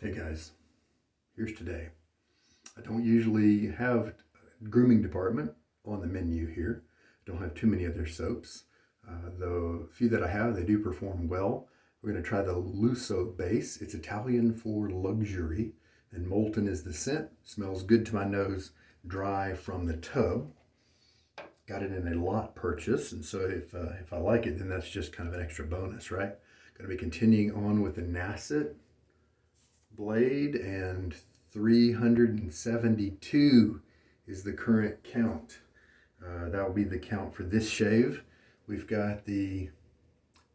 Hey guys, here's today. I don't usually have grooming department on the menu here. I don't have too many other soaps. The few that I have, they do perform well. We're going to try the Lusso base. It's Italian for luxury, and Molten is the scent. Smells good to my nose, dry from the tub. Got it in a lot purchase, and so if I like it, then that's just kind of an extra bonus, right? Going to be continuing on with the Nacet blade, and 372 is the current count. That will be the count for this shave. We've got the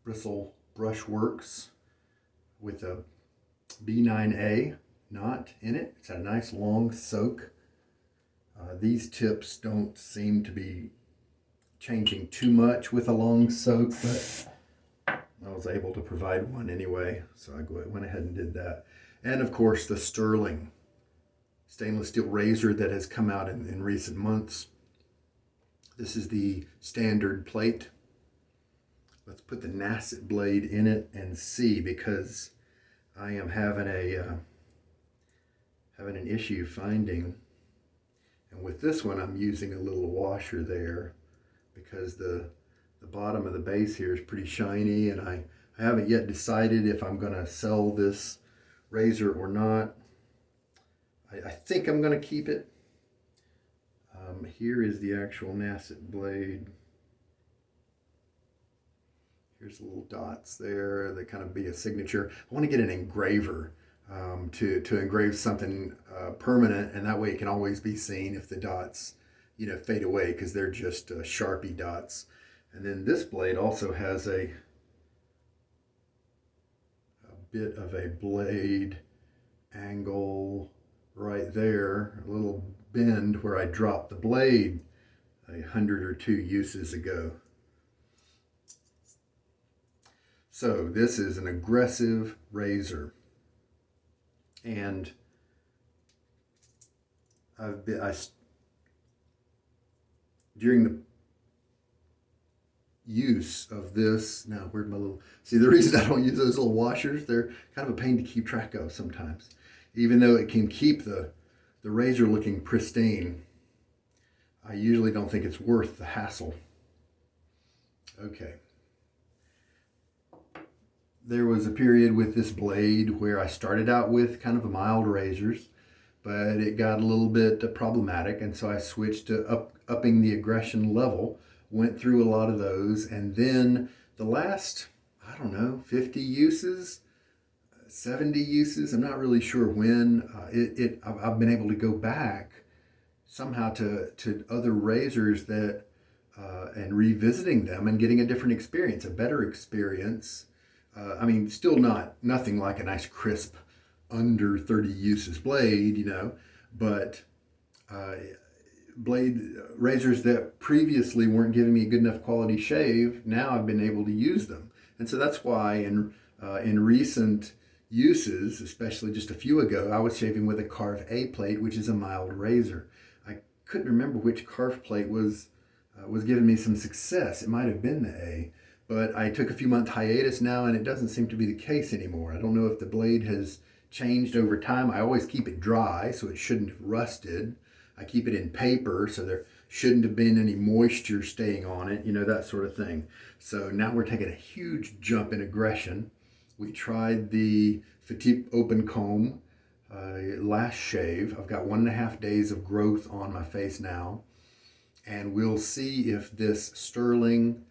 Bristle Brushwerks with a B9A knot in it. It's a nice long soak. These tips don't seem to be changing too much with a long soak, but I was able to provide one anyway, so I went ahead and did that. And of course, the Stirling stainless steel razor that has come out in recent months. This is the standard plate. Let's put the Nacet blade in it and see, because I am having an issue finding. And with this one, I'm using a little washer there because the bottom of the base here is pretty shiny, and I haven't yet decided if I'm going to sell this razor or not. I think I'm going to keep it. Here is the actual Nacet blade. Here's the little dots there that kind of be a signature. I want to get an engraver to engrave something permanent, and that way it can always be seen if the dots, fade away, because they're just Sharpie dots. And then this blade also has a bit of a blade angle right there, a little bend where I dropped the blade 100 or 2 uses ago. So this is an aggressive razor, and during the use of this, now where'd my little, see, the reason I don't use those little washers, they're kind of a pain to keep track of sometimes. Even though it can keep the razor looking pristine, I usually don't think it's worth the hassle. Okay. There was a period with this blade where I started out with kind of a mild razors, but it got a little bit problematic, and so I switched to upping the aggression level. Went through a lot of those, and then the last, 50 uses, 70 uses, I'm not really sure when, I've been able to go back somehow to other razors that, and revisiting them and getting a different experience, a better experience. Still nothing like a nice crisp under 30 uses blade, but blade razors that previously weren't giving me a good enough quality shave, now I've been able to use them. And so that's why in recent uses, especially just a few ago, I was shaving with a Carve A plate, which is a mild razor. I couldn't remember which Carve plate was giving me some success. It might have been the A, but I took a few month hiatus now, and it doesn't seem to be the case anymore. I don't know if the blade has changed over time. I always keep it dry, so it shouldn't have rusted. I keep it in paper, so there shouldn't have been any moisture staying on it, that sort of thing. So now we're taking a huge jump in aggression. We tried the Fatigué Open Comb last shave. I've got 1.5 days of growth on my face now, and we'll see if this Stirling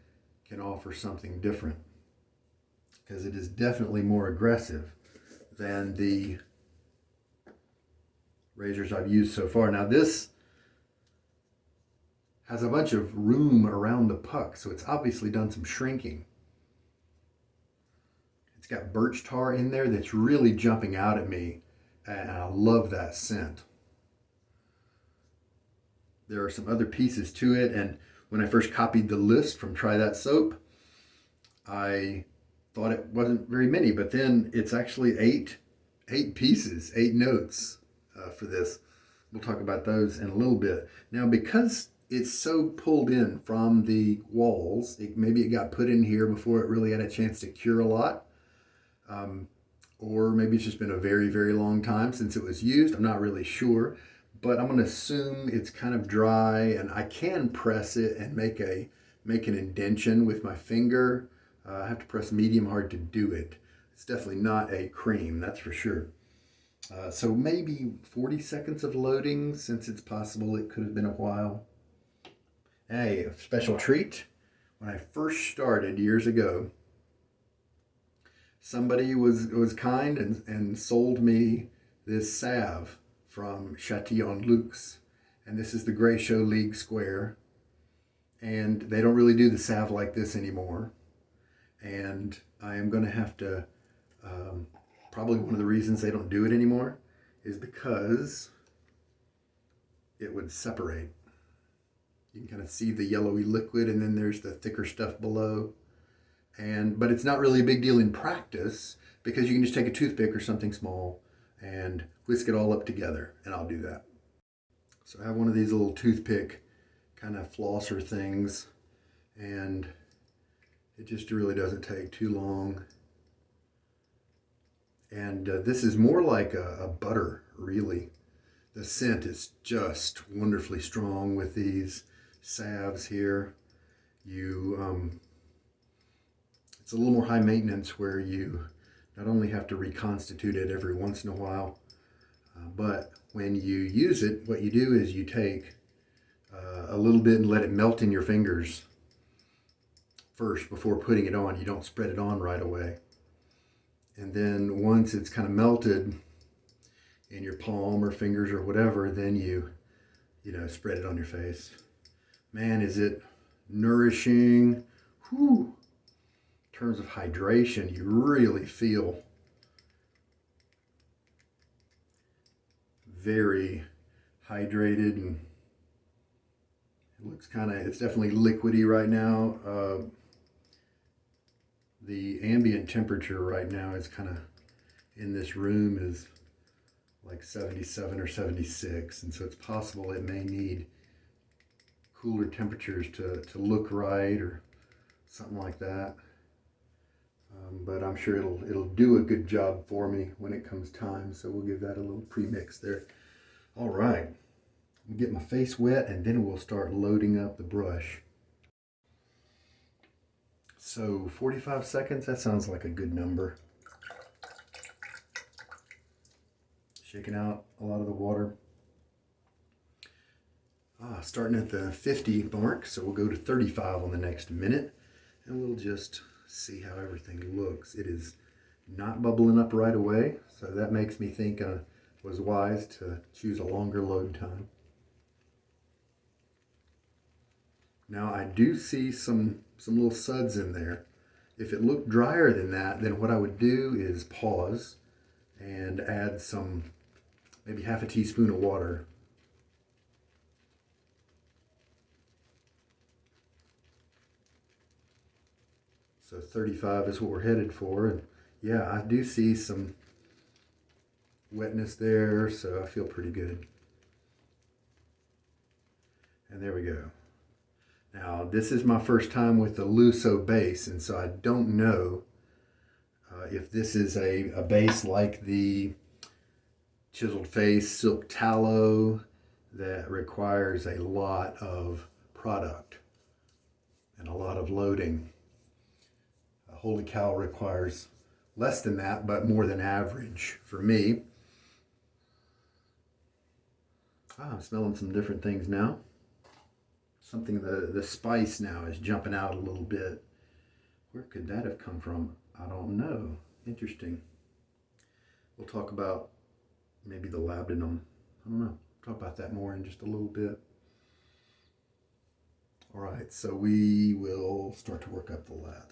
can offer something different, because it is definitely more aggressive than the razors I've used so far. Now this has a bunch of room around the puck, so it's obviously done some shrinking. It's got birch tar in there that's really jumping out at me, and I love that scent. There are some other pieces to it, and when I first copied the list from Try That Soap, I thought it wasn't very many, but then it's actually eight pieces, 8 notes for this. We'll talk about those in a little bit. Now, because it's so pulled in from the walls, maybe it got put in here before it really had a chance to cure a lot, or maybe it's just been a very, very long time since it was used. I'm not really sure, but I'm going to assume it's kind of dry, and I can press it and make an indentation with my finger. I have to press medium hard to do it. It's definitely not a cream, that's for sure. So maybe 40 seconds of loading, since it's possible it could have been a while. Hey, a special treat. When I first started years ago, somebody was kind and sold me this salve from Chatillon Luxe. And this is the Gratiot League Square. And they don't really do the salve like this anymore. And I am going to have to, probably one of the reasons they don't do it anymore is because it would separate. You can kind of see the yellowy liquid, and then there's the thicker stuff below. But it's not really a big deal in practice, because you can just take a toothpick or something small and whisk it all up together, and I'll do that. So I have one of these little toothpick kind of flosser things, and it just really doesn't take too long. And this is more like a butter, really. The scent is just wonderfully strong with these salves here. It's a little more high maintenance, where you not only have to reconstitute it every once in a while, but when you use it, what you do is you take a little bit and let it melt in your fingers first before putting it on. You don't spread it on right away. And then once it's kind of melted in your palm or fingers or whatever, then you spread it on your face. Man, is it nourishing. Whew. In terms of hydration, you really feel very hydrated, and it looks it's definitely liquidy right now. The ambient temperature right now is kind of, in this room, is like 77 or 76, and so it's possible it may need cooler temperatures to look right, or something like that. But I'm sure it'll do a good job for me when it comes time, so we'll give that a little pre-mix there. All right, we'll get my face wet, and then we'll start loading up the brush. So 45 seconds, that sounds like a good number. Shaking out a lot of the water. Starting at the 50 mark, so we'll go to 35 on the next minute, and we'll just see how everything looks. It is not bubbling up right away, so that makes me think it was wise to choose a longer load time. Now I do see some little suds in there. If it looked drier than that, then what I would do is pause and add maybe half a teaspoon of water. So 35 is what we're headed for. And yeah, I do see some wetness there, so I feel pretty good. And there we go. Now, this is my first time with the Lusso base, and so I don't know if this is a base like the Chiseled Face Silk Tallow that requires a lot of product and a lot of loading. Holy Cow requires less than that, but more than average for me. I'm smelling some different things now. Something, the spice now is jumping out a little bit. Where could that have come from? I don't know. Interesting. We'll talk about maybe the labdanum. I don't know. Talk about that more in just a little bit. All right, so we will start to work up the lather.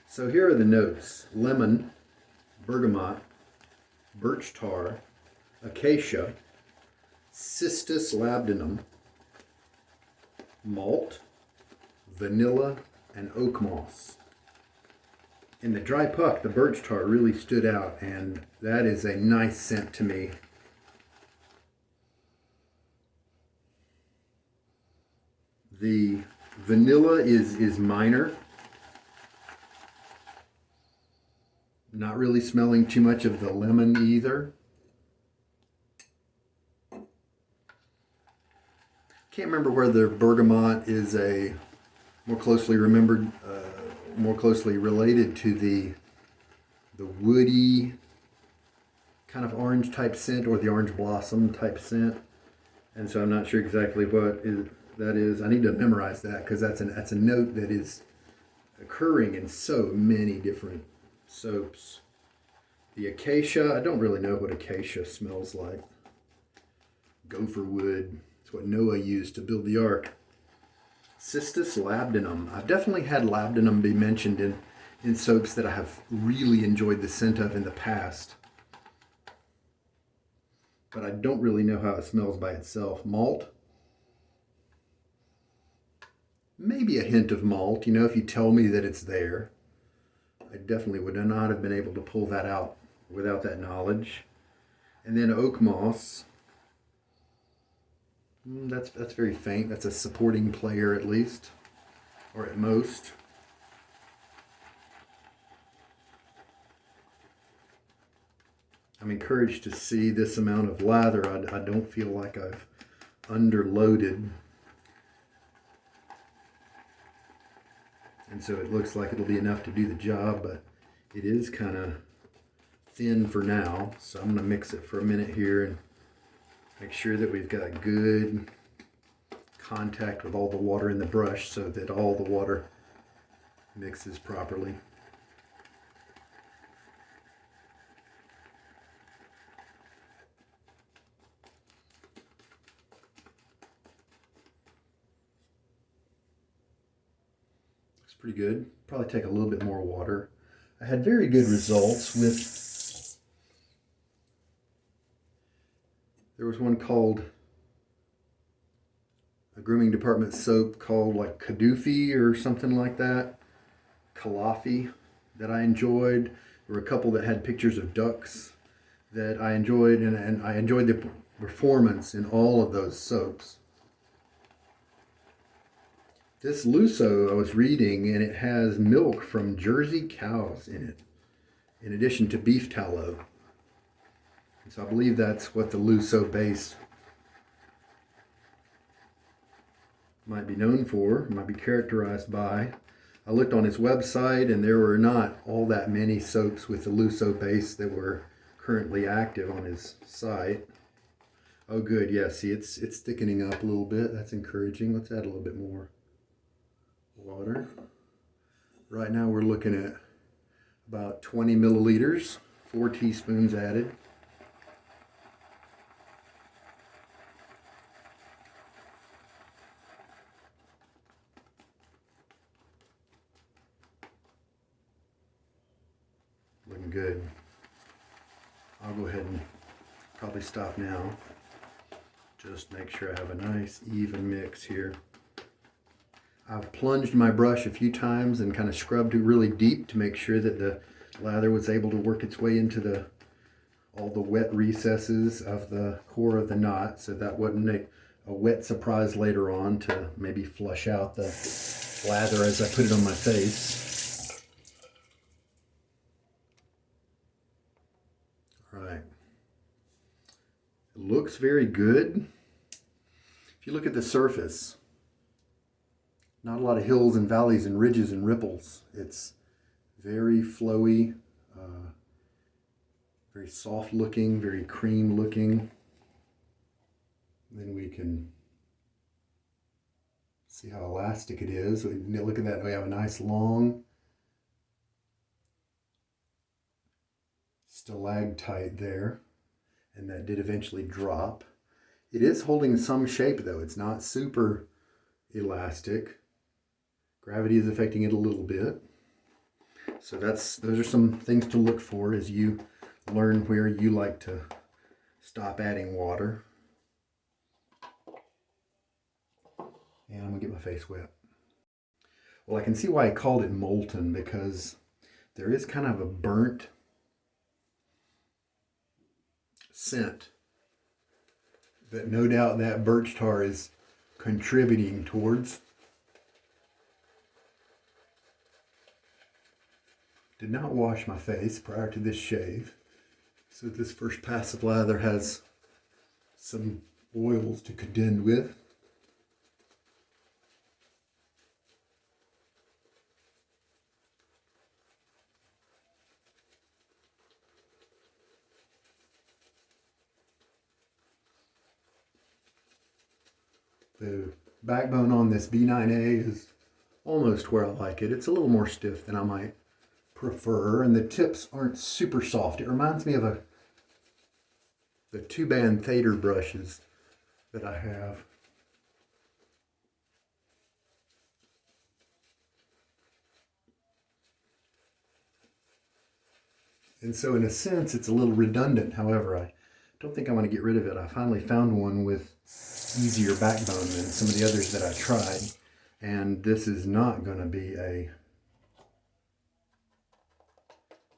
So here are the notes: lemon, bergamot, birch tar, acacia, cistus labdanum, malt, vanilla, and oak moss. In the dry puck, the birch tar really stood out, and that is a nice scent to me. The vanilla is minor. Not really smelling too much of the lemon either. Can't remember whether bergamot is a more closely related to the woody kind of orange type scent or the orange blossom type scent, and so I'm not sure exactly what that is. I need to memorize that because that's a note that is occurring in so many different soaps. The acacia, I don't really know what acacia smells like. Gopher wood, it's what Noah used to build the ark. Cistus labdanum. I've definitely had labdanum be mentioned in soaps that I have really enjoyed the scent of in the past. But I don't really know how it smells by itself. Malt. Maybe a hint of malt, you know, if you tell me that it's there. I definitely would not have been able to pull that out without that knowledge. And then oak moss. That's very faint. That's a supporting player at least, or at most. I'm encouraged to see this amount of lather. I don't feel like I've underloaded. And so it looks like it'll be enough to do the job, but it is kind of thin for now. So I'm going to mix it for a minute here and make sure that we've got good contact with all the water in the brush so that all the water mixes properly. Looks pretty good. Probably take a little bit more water. I had very good results with, there was one called a grooming department soap called like Kadoofi or something like that. Kalafi that I enjoyed. There were a couple that had pictures of ducks that I enjoyed, and I enjoyed the performance in all of those soaps. This Lusso I was reading, and it has milk from Jersey cows in it, in addition to beef tallow. And so I believe that's what the Lusso base might be known for, might be characterized by. I looked on his website, and there were not all that many soaps with the Lusso base that were currently active on his site. Oh good, yeah, see it's thickening up a little bit. That's encouraging. Let's add a little bit more water. Right now we're looking at about 20 milliliters, 4 teaspoons added. Looking good. I'll go ahead and probably stop now. Just make sure I have a nice even mix here. I've plunged my brush a few times and kind of scrubbed it really deep to make sure that the lather was able to work its way into all the wet recesses of the core of the knot, so that wasn't a wet surprise later on to maybe flush out the lather as I put it on my face. All right. It looks very good. If you look at the surface, not a lot of hills and valleys and ridges and ripples. It's very flowy, very soft looking, very cream looking. Then we can see how elastic it is. Look at that, we have a nice long stalactite there, and that did eventually drop. It is holding some shape though. It's not super elastic. Gravity is affecting it a little bit. So those are some things to look for as you learn where you like to stop adding water. And I'm gonna get my face wet. Well, I can see why I called it molten, because there is kind of a burnt scent that no doubt that birch tar is contributing towards. Did not wash my face prior to this shave, so this first pass of lather has some oils to contend with. The backbone on this B9A is almost where I like it. It's a little more stiff than I might prefer, and the tips aren't super soft. It reminds me of the two-band Thader brushes that I have. And so in a sense, it's a little redundant. However, I don't think I want to get rid of it. I finally found one with easier backbone than some of the others that I tried. And this is not going to be a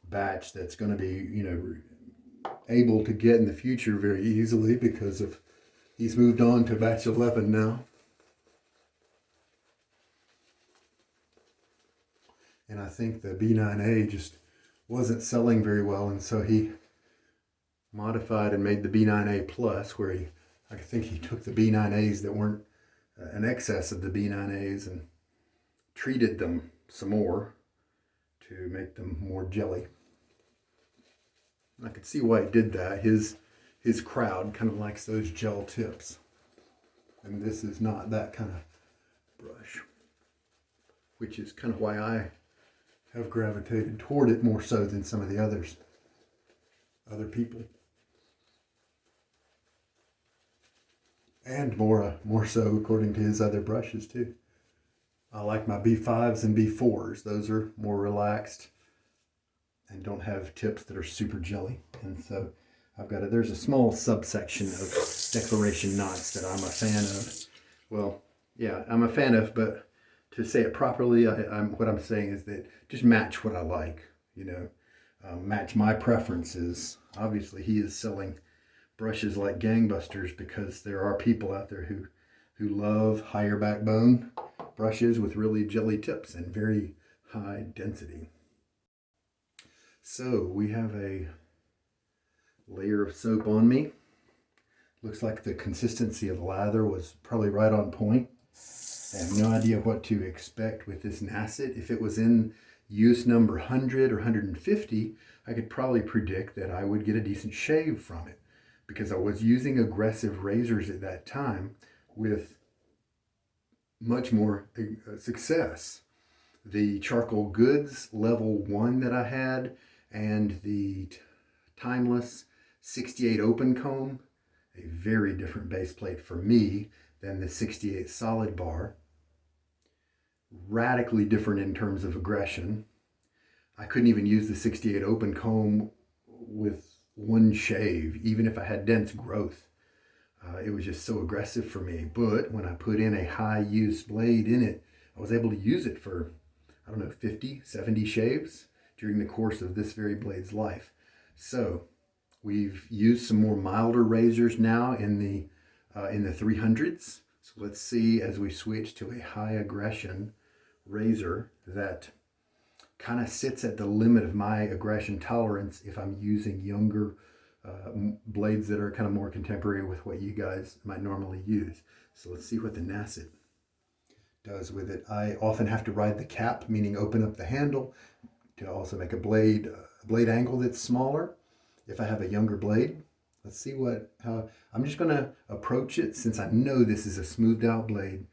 batch that's going to be, able to get in the future very easily because of he's moved on to batch 11 now. And I think the B9A just wasn't selling very well, and so he modified and made the B9A Plus, where I think he took the B9As that weren't an excess of the B9As and treated them some more to make them more jelly. I could see why he did that. His crowd kind of likes those gel tips, and this is not that kind of brush, which is kind of why I have gravitated toward it more so than some of the other people. And more so according to his other brushes too. I like my B5s and B4s. Those are more relaxed and don't have tips that are super jelly. And so there's a small subsection of declaration knots that I'm a fan of. Well, yeah, I'm a fan of, but to say it properly, what I'm saying is that just match what I like, match my preferences. Obviously, he is selling brushes like gangbusters because there are people out there who love higher backbone brushes with really jelly tips and very high density. So we have a layer of soap on me. Looks like the consistency of the lather was probably right on point. I have no idea what to expect with this Nacet. If it was in use number 100 or 150, I could probably predict that I would get a decent shave from it, because I was using aggressive razors at that time with much more success. The Charcoal Goods level 1 that I had and the Timeless 68 open comb, a very different base plate for me than the 68 solid bar. Radically different in terms of aggression. I couldn't even use the 68 open comb with one shave, even if I had dense growth. It was just so aggressive for me. But when I put in a high use blade in it, I was able to use it for, 50, 70 shaves during the course of this very blade's life. So we've used some more milder razors now in the 300s. So let's see, as we switch to a high aggression razor that kind of sits at the limit of my aggression tolerance if I'm using younger blades that are kind of more contemporary with what you guys might normally use. So let's see what the Nacet does with it. I often have to ride the cap, meaning open up the handle to also make a blade angle that's smaller if I have a younger blade. Let's see how I'm just going to approach it. Since I know this is a smoothed out blade,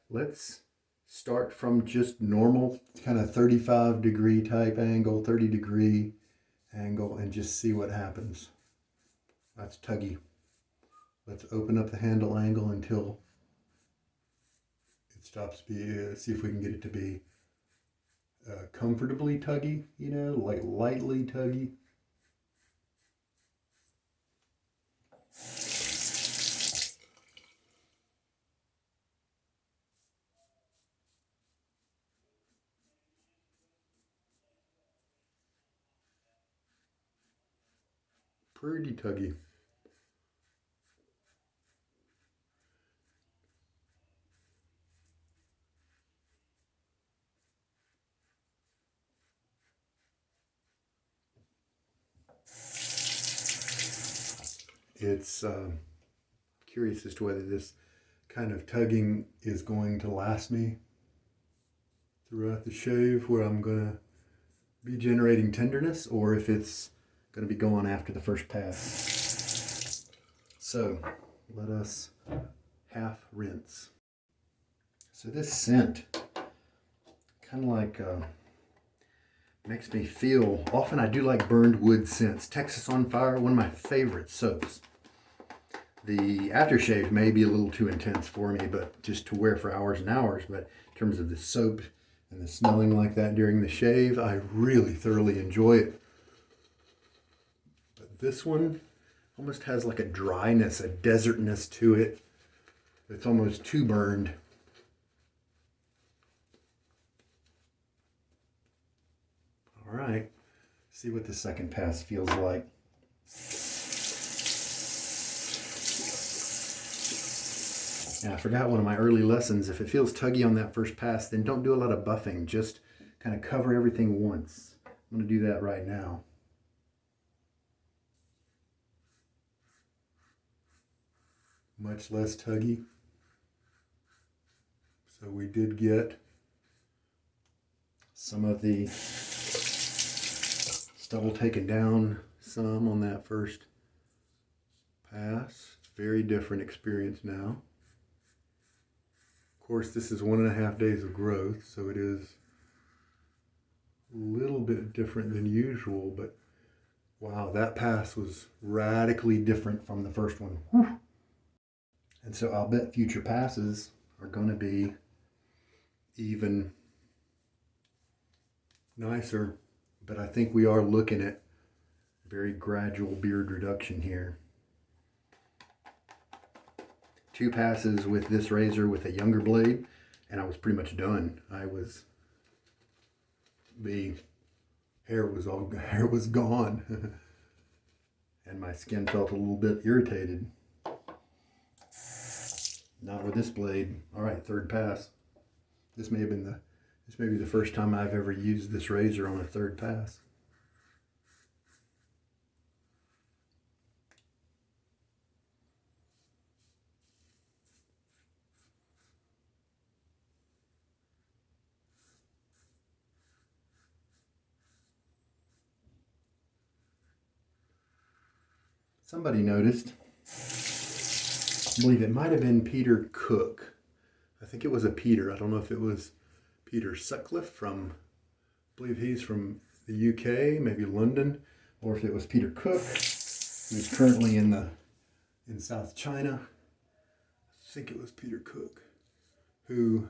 let's start from just normal kind of 35-degree type angle, 30-degree angle, and just see what happens. That's tuggy. Let's open up the handle angle until it stops being, see if we can get it to be comfortably tuggy, like lightly tuggy. Pretty tuggy. It's curious as to whether this kind of tugging is going to last me throughout the shave, where I'm going to be generating tenderness, or if it's going to be gone after the first pass. So let us half rinse. So this scent kind of like makes me feel, often I do like burned wood scents. Texas on Fire, one of my favorite soaps. The aftershave may be a little too intense for me, but just to wear for hours and hours. But in terms of the soap and the smelling like that during the shave, I really thoroughly enjoy it. But this one almost has like a dryness, a desertness to it. It's almost too burned. All right, see what the second pass feels like. Now, I forgot one of my early lessons. If it feels tuggy on that first pass, then don't do a lot of buffing. Just kind of cover everything once. I'm going to do that right now. Much less tuggy. So we did get some of the stubble taken down some on that first pass. Very different experience now. Of course, this is 1.5 days of growth, so it is a little bit different than usual, but wow, that pass was radically different from the first one. Whew. And so I'll bet future passes are going to be even nicer, but I think we are looking at very gradual beard reduction here. 2 passes with this razor with a younger blade, and I was pretty much done. The hair was gone, and my skin felt a little bit irritated. Not with this blade. All right, 3rd pass. This may be the first time I've ever used this razor on a 3rd pass. Somebody noticed, I believe it might have been Peter Cook. I think it was a Peter. I don't know if it was Peter Sutcliffe from, I believe he's from the UK, maybe London, or if it was Peter Cook, who's currently in South China. I think it was Peter Cook, who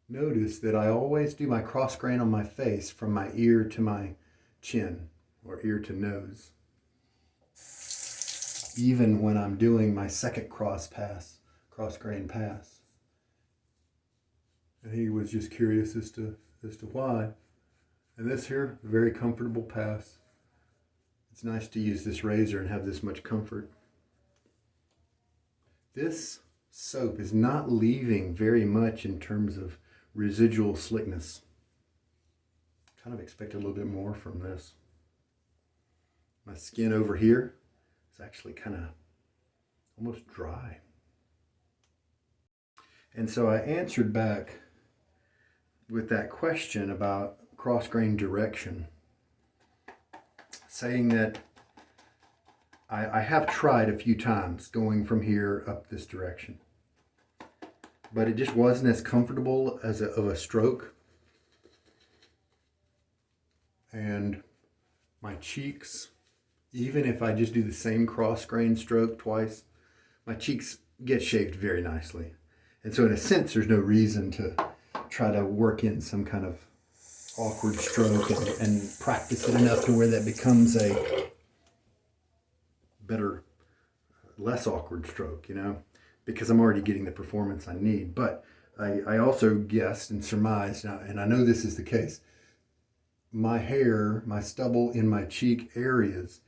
noticed that I always do my cross grain on my face from my ear to my chin, or ear to nose, even when I'm doing my second cross grain pass. And he was just curious as to why. And this here, very comfortable pass. It's nice to use this razor and have this much comfort. This soap is not leaving very much in terms of residual slickness. Kind of expect a little bit more from this. My skin over here is actually kind of almost dry. And so I answered back with that question about cross grain direction, saying that I have tried a few times going from here up this direction, but it just wasn't as comfortable of a stroke. And my cheeks, even if I just do the same cross grain stroke twice, my cheeks get shaved very nicely. And so in a sense, there's no reason to try to work in some kind of awkward stroke and practice it enough to where that becomes a better, less awkward stroke, because I'm already getting the performance I need. But I also guessed and surmised, and I know this is the case, my hair, my stubble in my cheek areas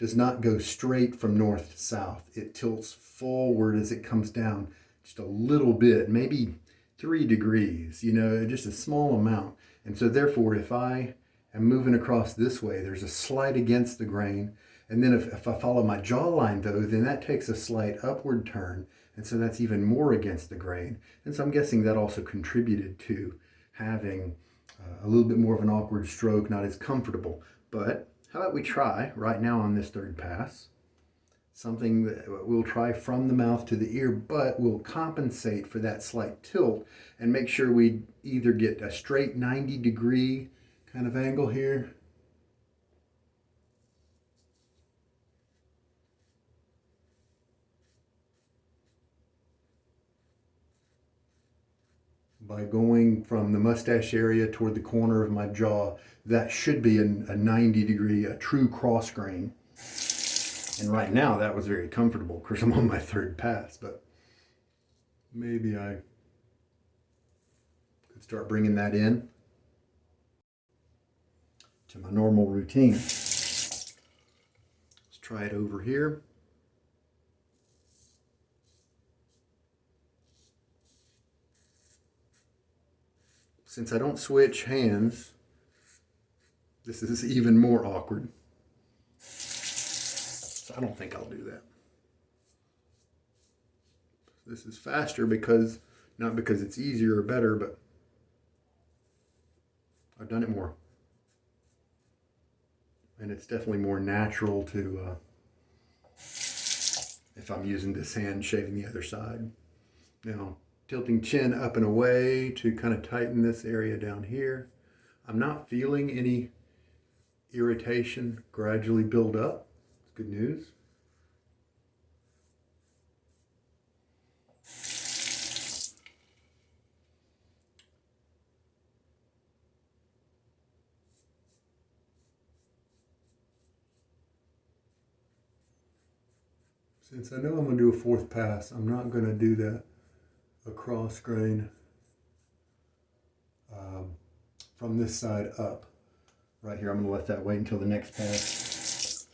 does not go straight from north to south. It tilts forward as it comes down just a little bit, maybe 3 degrees, you know, just a small amount. And so therefore, if I am moving across this way, there's a slight against the grain. And then if I follow my jawline though, then that takes a slight upward turn. And so that's even more against the grain. And so I'm guessing that also contributed to having a little bit more of an awkward stroke, not as comfortable. But how about we try right now on this third pass, something that we'll try from the mouth to the ear, but we'll compensate for that slight tilt and make sure we either get a straight 90-degree kind of angle here, by going from the mustache area toward the corner of my jaw. That should be a 90-degree, a true cross grain. And right now that was very comfortable. Of course, I'm on my third pass, but maybe I could start bringing that in to my normal routine. Let's try it over here. Since I don't switch hands, this is even more awkward. So I don't think I'll do that. This is faster because, not because it's easier or better, but I've done it more. And it's definitely more natural to, if I'm using this hand shaving the other side. Now, tilting chin up and away to kind of tighten this area down here. I'm not feeling any irritation gradually build up. It's good news. Since I know I'm going to do a fourth pass, I'm not going to do that across grain from this side up. Right here, I'm going to let that wait until the next pass.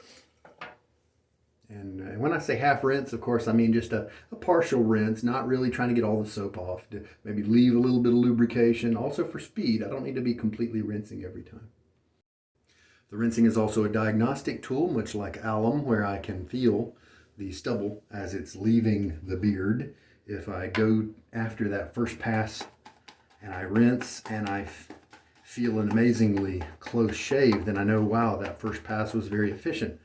And when I say half rinse, of course, I mean just a partial rinse, not really trying to get all the soap off. To maybe leave a little bit of lubrication. Also for speed, I don't need to be completely rinsing every time. The rinsing is also a diagnostic tool, much like alum, where I can feel the stubble as it's leaving the beard. If I go after that first pass and I rinse and I feel an amazingly close shave, then I know, wow, that first pass was very efficient.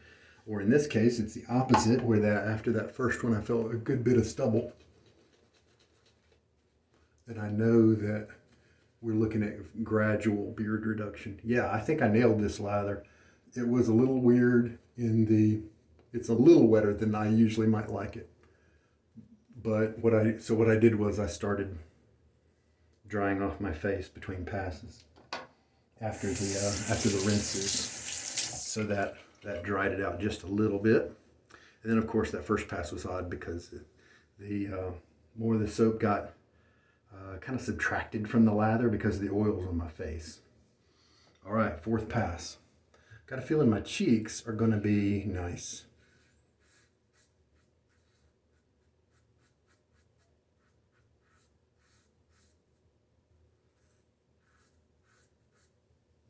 Or in this case, it's the opposite, where that after that first one I felt a good bit of stubble. And I know that we're looking at gradual beard reduction. Yeah, I think I nailed this lather. It was a little weird in the, it's a little wetter than I usually might like it. But what I did was I started drying off my face between passes after the rinses, so that dried it out just a little bit. And then of course that first pass was odd because the more the soap got kind of subtracted from the lather because of the oils on my face. All right, fourth pass. Got a feeling my cheeks are going to be nice.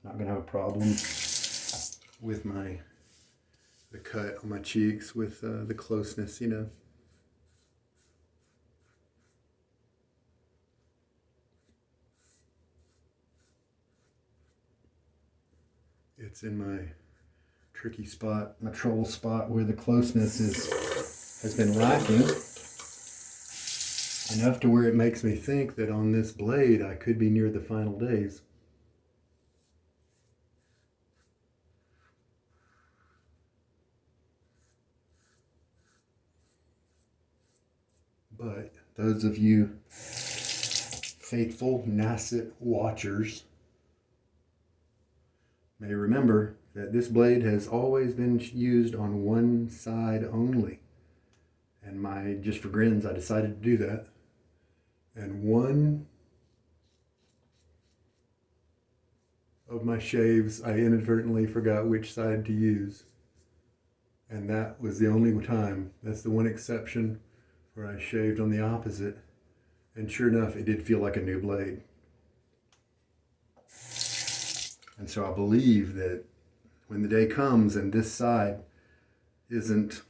Not going to have a problem with the cut on my cheeks, with the closeness, you know. It's in my tricky spot, my trouble spot, where the closeness has been lacking enough to where it makes me think that on this blade I could be near the final days. But those of you faithful Nacet watchers may remember that this blade has always been used on one side only. And just for grins, I decided to do that. And one of my shaves, I inadvertently forgot which side to use. And that was the only time. That's the one exception where I shaved on the opposite. And sure enough, it did feel like a new blade. And so I believe that when the day comes and this side isn't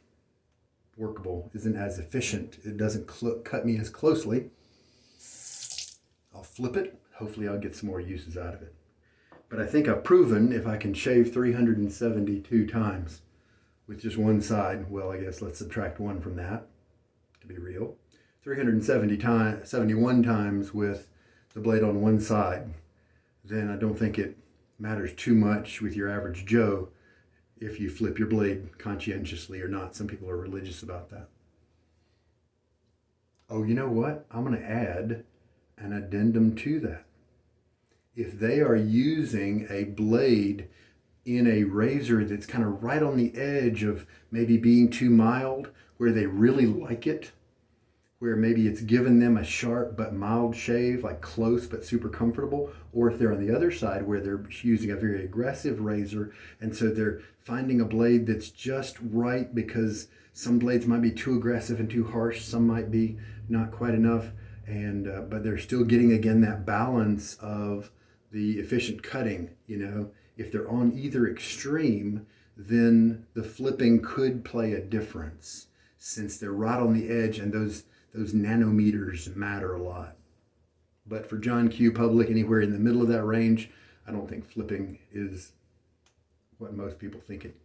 workable, isn't as efficient, it doesn't cut me as closely, I'll flip it. Hopefully I'll get some more uses out of it. But I think I've proven if I can shave 372 times with just one side, well, I guess let's subtract one from that to be real. 371 times with the blade on one side, then I don't think it matters too much with your average Joe if you flip your blade conscientiously or not. Some people are religious about that. Oh, you know what? I'm going to add an addendum to that. If they are using a blade in a razor that's kind of right on the edge of maybe being too mild, where they really like it, where maybe it's given them a sharp but mild shave, like close but super comfortable, or if they're on the other side where they're using a very aggressive razor, and so they're finding a blade that's just right, because some blades might be too aggressive and too harsh, some might be not quite enough, and but they're still getting, again, that balance of the efficient cutting. You know, if they're on either extreme, then the flipping could play a difference, since they're right on the edge, and those nanometers matter a lot. But for John Q. Public, anywhere in the middle of that range, I don't think flipping is what most people think it,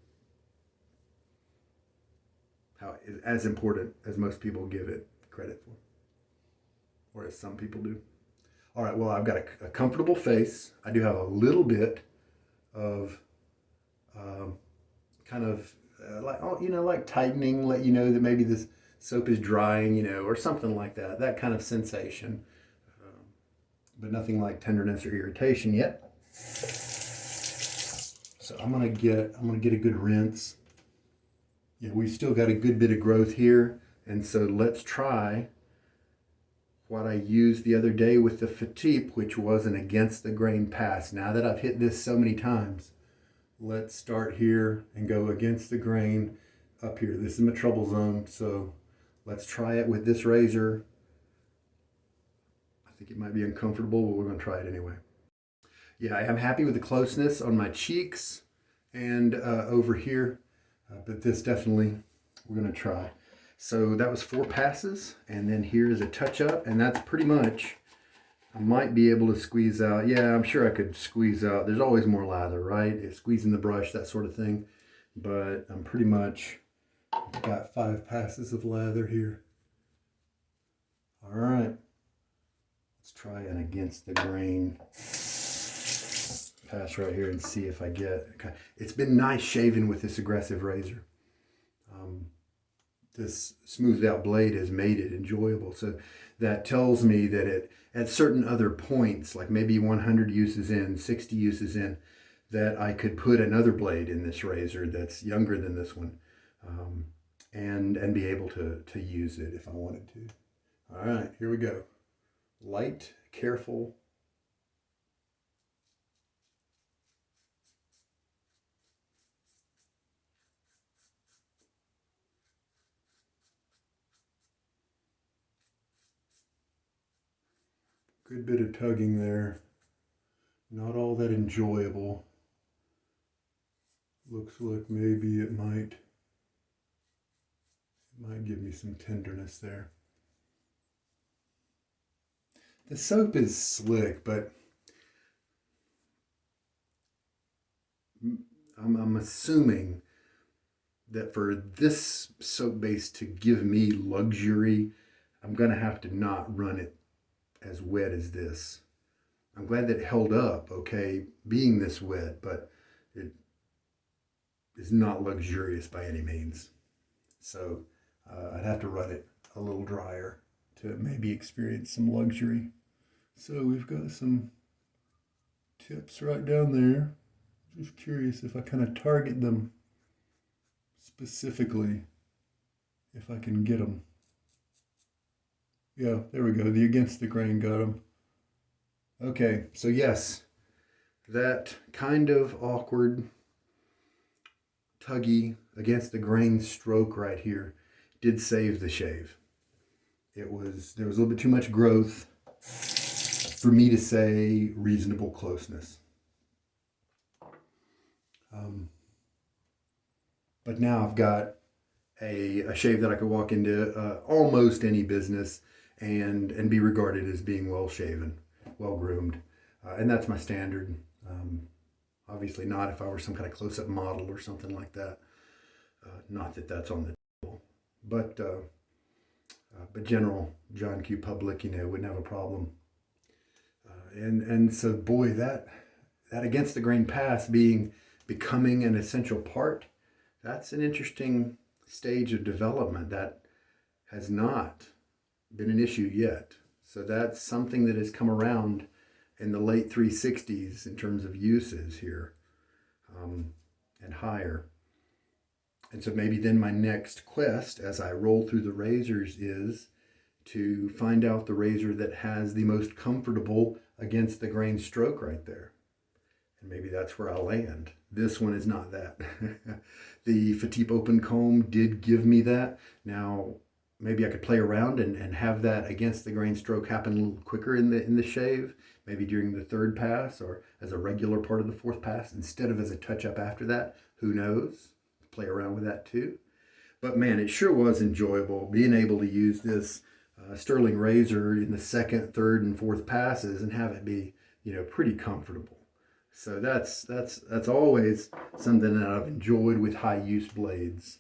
as important as most people give it credit for, or as some people do. All right, well, I've got a comfortable face. I do have a little bit of kind of like tightening, let you know that maybe this soap is drying, you know, or something like that. That kind of sensation, but nothing like tenderness or irritation yet. So I'm gonna get a good rinse. Yeah, we've still got a good bit of growth here, and so let's try what I used the other day with the Fatip, which was an against the grain pass. Now that I've hit this so many times, let's start here and go against the grain up here. This is my trouble zone, so let's try it with this razor. I think it might be uncomfortable, but we're going to try it anyway. Yeah, I am happy with the closeness on my cheeks and over here, but this definitely we're going to try. So that was 4 passes, and then here's a touch-up, and that's pretty much, I might be able to squeeze out. Yeah, I'm sure I could squeeze out. There's always more lather, right? Squeezing the brush, that sort of thing. But I'm pretty much got 5 passes of lather here. All right, let's try an against the grain pass right here and see if I get. It's been nice shaving with this aggressive razor. This smoothed out blade has made it enjoyable. So that tells me that at certain other points, like maybe 100 uses in, 60 uses in, that I could put another blade in this razor that's younger than this one, and be able to use it if I wanted to. All right, here we go. Light, careful. Good bit of tugging there. Not all that enjoyable. Looks like maybe it might give me some tenderness there. The soap is slick, but I'm assuming that for this soap base to give me luxury, I'm gonna have to not run it as wet as this. I'm glad that it held up okay being this wet, but it is not luxurious by any means. So I'd have to run it a little drier to maybe experience some luxury. So we've got some tips right down there. Just curious if I kind of target them specifically, if I can get them. Yeah, there we go. The against the grain got them. Okay, so yes, that kind of awkward tuggy against the grain stroke right here did save the shave. There was a little bit too much growth for me to say reasonable closeness. But now I've got a shave that I could walk into almost any business and be regarded as being well shaven, well groomed. And that's my standard. Obviously not if I were some kind of close-up model or something like that. Not that that's on the table. But general John Q. Public, wouldn't have a problem. And so, boy, that against the grain pass becoming an essential part, that's an interesting stage of development that has not been an issue yet. So that's something that has come around in the late 360s in terms of uses here, and higher. And so maybe then my next quest as I roll through the razors is to find out the razor that has the most comfortable against the grain stroke right there. And maybe that's where I'll land. This one is not that. The Fatip Open Comb did give me that. Now, maybe I could play around and have that against the grain stroke happen a little quicker in the shave, maybe during the third pass or as a regular part of the fourth pass instead of as a touch-up after that. Who knows? Play around with that too. But man, it sure was enjoyable being able to use this Stirling razor in the second, third, and fourth passes and have it be, pretty comfortable. So that's always something that I've enjoyed with high use blades,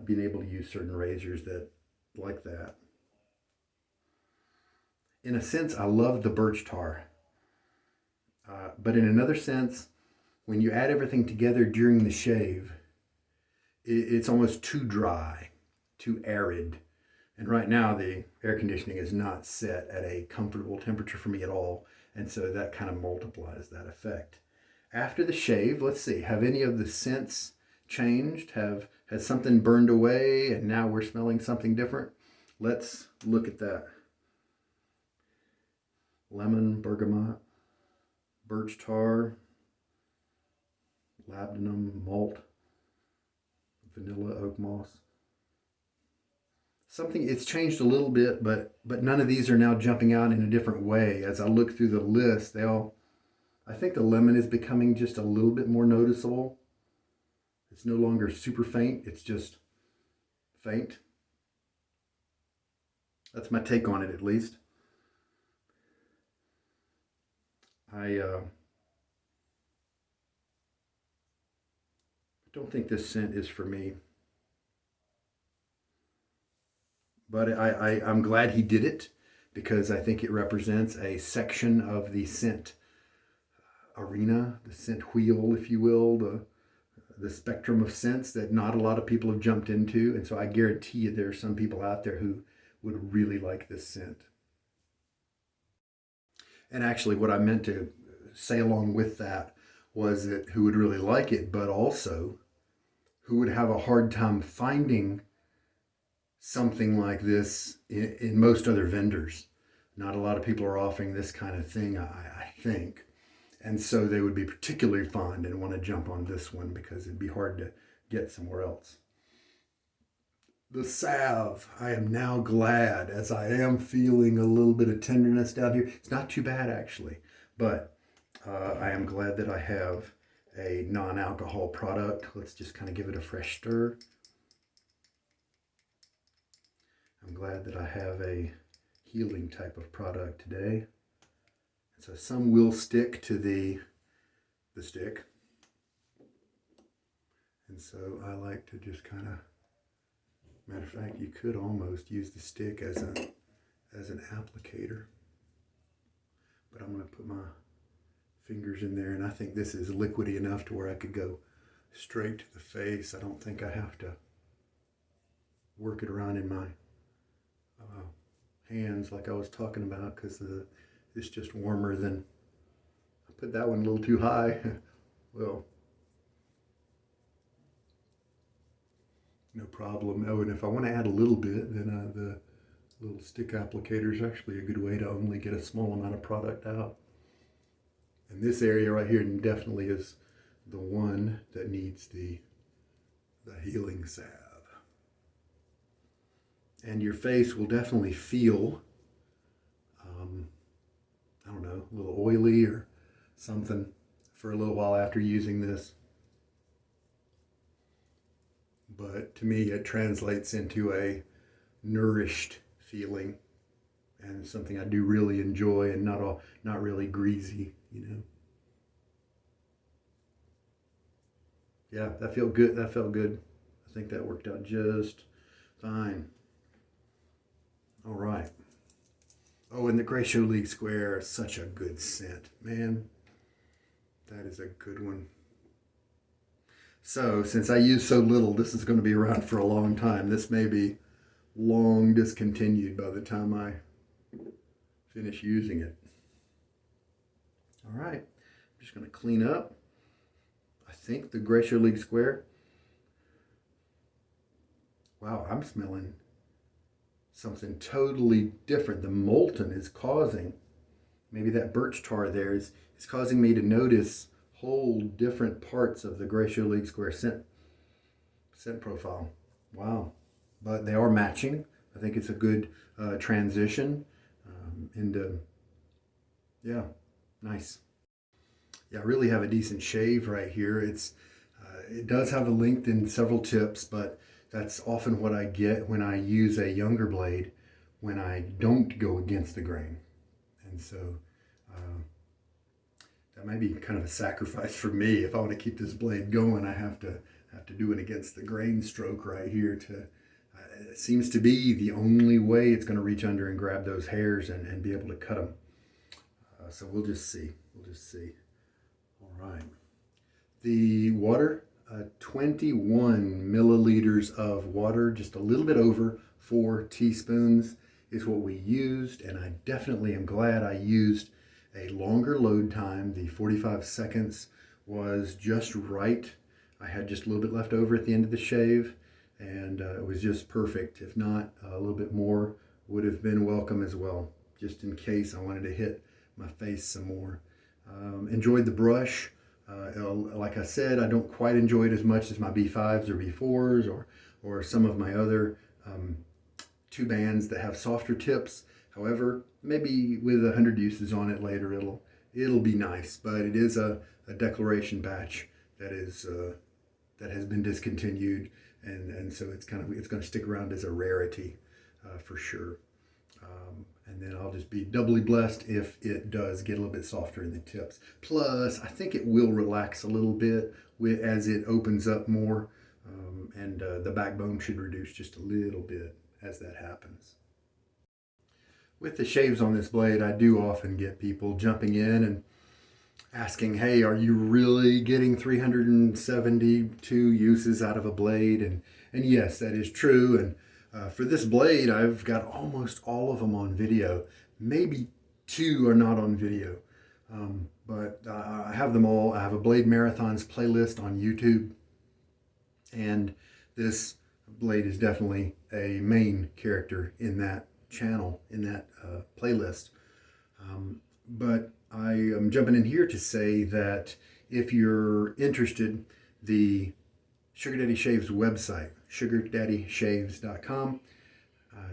being able to use certain razors that like that. In a sense, I love the birch tar, but in another sense, when you add everything together during the shave, it's almost too dry, too arid. And right now the air conditioning is not set at a comfortable temperature for me at all. And so that kind of multiplies that effect. After the shave, let's see, have any of the scents changed? Has something burned away and now we're smelling something different? Let's look at that. Lemon, bergamot, birch tar, labdanum, malt, vanilla, oak moss. It's changed a little bit, but none of these are now jumping out in a different way. As I look through the list, I think the lemon is becoming just a little bit more noticeable. It's no longer super faint, it's just faint. That's my take on it, at least. I don't think this scent is for me. But I'm glad he did it because I think it represents a section of the scent arena, the scent wheel, if you will, the spectrum of scents that not a lot of people have jumped into. And so I guarantee you there are some people out there who would really like this scent. And actually what I meant to say along with that was that who would really like it, but also who would have a hard time finding something like this in most other vendors. Not a lot of people are offering this kind of thing, I think. And so they would be particularly fond and want to jump on this one because it'd be hard to get somewhere else. The salve, I am now glad, as I am feeling a little bit of tenderness down here. It's not too bad actually, but I am glad that I have a non-alcohol product. Let's just kind of give it a fresh stir. I'm glad that I have a healing type of product today. So some will stick to the stick. And so I like to just kind of, matter of fact, you could almost use the stick as an applicator. But I'm going to put my fingers in there, and I think this is liquidy enough to where I could go straight to the face. I don't think I have to work it around in my hands like I was talking about because it's just warmer than, I put that one a little too high. Well, no problem. Oh, and if I want to add a little bit, then the little stick applicator is actually a good way to only get a small amount of product out. And this area right here definitely is the one that needs the the healing salve. And your face will definitely feel, I don't know, a little oily or something for a little while after using this. But to me, it translates into a nourished feeling and something I do really enjoy, and not really greasy, you know. Yeah, that felt good. That felt good. I think that worked out just fine. All right. Oh, and the Gratiot League Square is such a good scent, man. That is a good one. So, since I use so little, this is going to be around for a long time. This may be long discontinued by the time I finish using it. All right, I'm just going to clean up. I think the Gratiot League Square. Wow, I'm smelling something totally different. The molten is causing, maybe that birch tar there is causing me to notice whole different parts of the Gratiot League Square scent profile. Wow, but they are matching. I think it's a good transition into, yeah, nice. Yeah, I really have a decent shave right here. It does have a length in several tips, but that's often what I get when I use a younger blade, when I don't go against the grain. And so that might be kind of a sacrifice for me. If I want to keep this blade going, I have to do it against the grain stroke right here. It seems to be the only way it's going to reach under and grab those hairs and be able to cut them. So we'll just see. We'll just see. All right. The water, 21 milliliters of water, just a little bit over 4 teaspoons is what we used. And I definitely am glad I used a longer load time. The 45 seconds was just right. I had just a little bit left over at the end of the shave, and it was just perfect. If not, a little bit more would have been welcome as well, just in case I wanted to hit my face some more. Enjoyed the brush. Like I said, I don't quite enjoy it as much as my B5s or B4s or some of my other two bands that have softer tips. However, maybe with 100 uses on it later, it'll be nice. But it is a declaration batch that has been discontinued, and so it's going to stick around as a rarity for sure. And then I'll just be doubly blessed if it does get a little bit softer in the tips. Plus, I think it will relax a little bit as it opens up more, and the backbone should reduce just a little bit as that happens. With the shaves on this blade, I do often get people jumping in and asking, hey, are you really getting 372 uses out of a blade? And yes, that is true. And for this blade, I've got almost all of them on video. Maybe 2 are not on video, but I have them all. I have a Blade Marathons playlist on YouTube, and this blade is definitely a main character in that channel, in that playlist. But I am jumping in here to say that if you're interested, the Sugar Daddy Shaves website, sugardaddyshaves.com,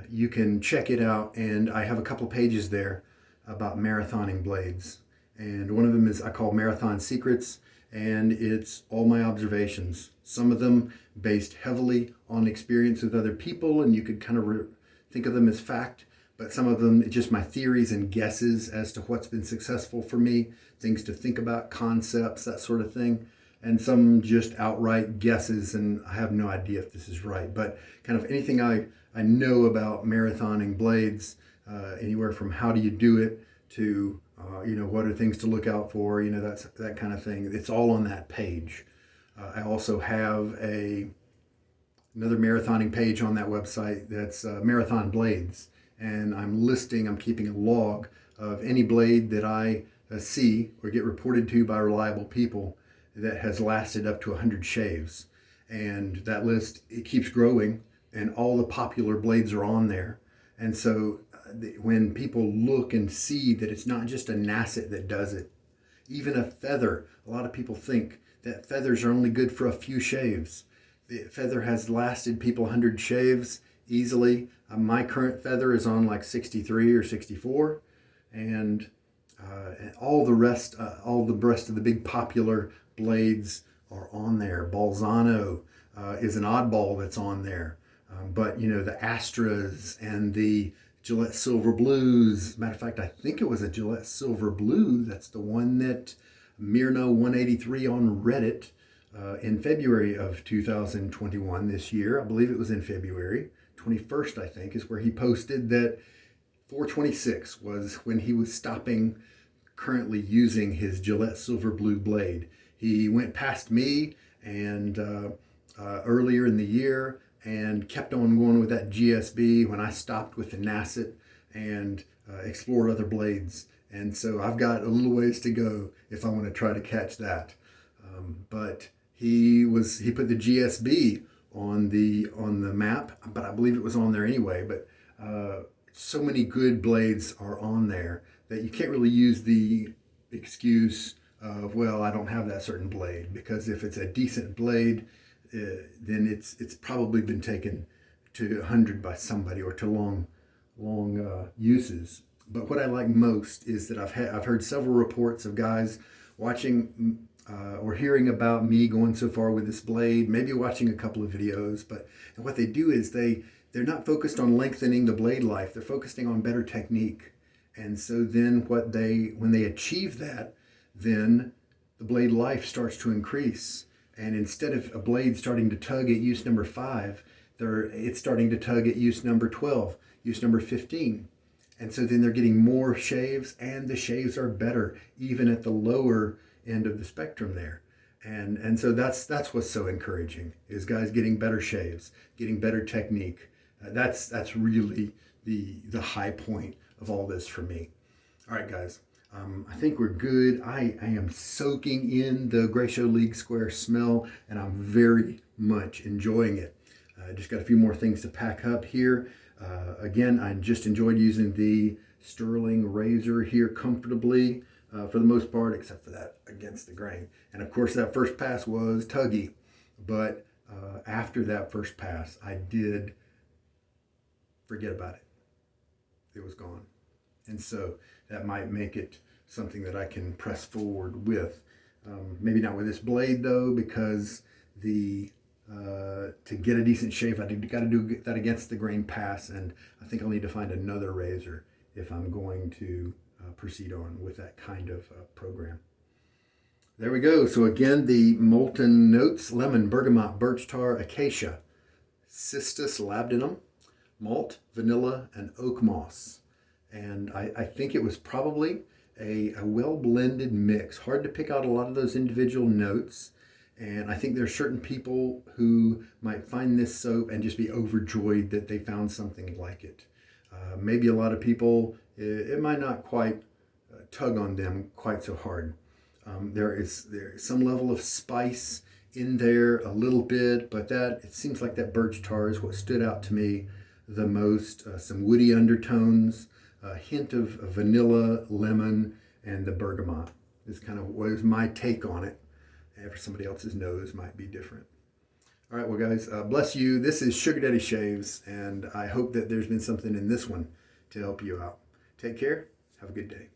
you can check it out, and I have a couple pages there about marathoning blades. And one of them is I call Marathon Secrets, and it's all my observations. Some of them based heavily on experience with other people, and you could kind of think of them as fact, but some of them it's just my theories and guesses as to what's been successful for me, things to think about, concepts, that sort of thing. And some just outright guesses, and I have no idea if this is right, but kind of anything I know about marathoning blades, anywhere from how do you do it to what are things to look out for, that's that kind of thing. It's all on that page. I also have another marathoning page on that website that's Marathon Blades, and I'm keeping a log of any blade that I see or get reported to by reliable people that has lasted up to 100 shaves. And that list, it keeps growing, and all the popular blades are on there. And so when people look and see that it's not just a Nacet that does it, even a feather, a lot of people think that feathers are only good for a few shaves. The feather has lasted people 100 shaves easily. My current feather is on like 63 or 64, and all the rest of the big popular blades are on there. Balzano is an oddball that's on there, but you know, the Astras and the Gillette Silver Blues. Matter of fact, I think it was a Gillette Silver Blue. That's the one that Myrna 183 on Reddit in February of 2021 this year. I believe it was in February 21st, I think, is where he posted that 426 was when he was stopping currently using his Gillette Silver Blue blade. He went past me and earlier in the year and kept on going with that GSB when I stopped with the Nacet and explored other blades. And so I've got a little ways to go if I want to try to catch that. But he put the GSB on the map, but I believe it was on there anyway. But so many good blades are on there that you can't really use the excuse of, well, I don't have that certain blade, because if it's a decent blade, then it's probably been taken to 100 by somebody, or to long uses. But what I like most is that I've heard several reports of guys watching or hearing about me going so far with this blade, maybe watching a couple of videos, and what they do is they're not focused on lengthening the blade life, they're focusing on better technique. And so then when they achieve that, then the blade life starts to increase. And instead of a blade starting to tug at use number 5, it's starting to tug at use number 12, use number 15. And so then they're getting more shaves, and the shaves are better, even at the lower end of the spectrum there. And so that's what's so encouraging, is guys getting better shaves, getting better technique. That's really the high point of all this for me. All right, guys. I think we're good. I am soaking in the Gratiot League Square smell, and I'm very much enjoying it. Just got a few more things to pack up here. Again, I just enjoyed using the Stirling razor here comfortably for the most part, except for that against the grain. And of course, that first pass was tuggy. But after that first pass, I did forget about it. It was gone. And so that might make it something that I can press forward with. Maybe not with this blade though, because to get a decent shave, I got to do that against the grain pass, and I think I'll need to find another razor if I'm going to proceed on with that kind of program. There we go. So again, the molten notes: lemon, bergamot, birch tar, acacia, cistus labdanum, malt, vanilla, and oak moss. And I think it was probably a well-blended mix. Hard to pick out a lot of those individual notes. And I think there are certain people who might find this soap and just be overjoyed that they found something like it. Maybe a lot of people, it might not quite tug on them quite so hard. There is some level of spice in there a little bit, but it seems like that birch tar is what stood out to me the most. Some woody undertones, a hint of vanilla, lemon, and the bergamot is kind of what is my take on it. And for somebody else's nose might be different. All right, well, guys, bless you. This is Sugar Daddy Shaves, and I hope that there's been something in this one to help you out. Take care. Have a good day.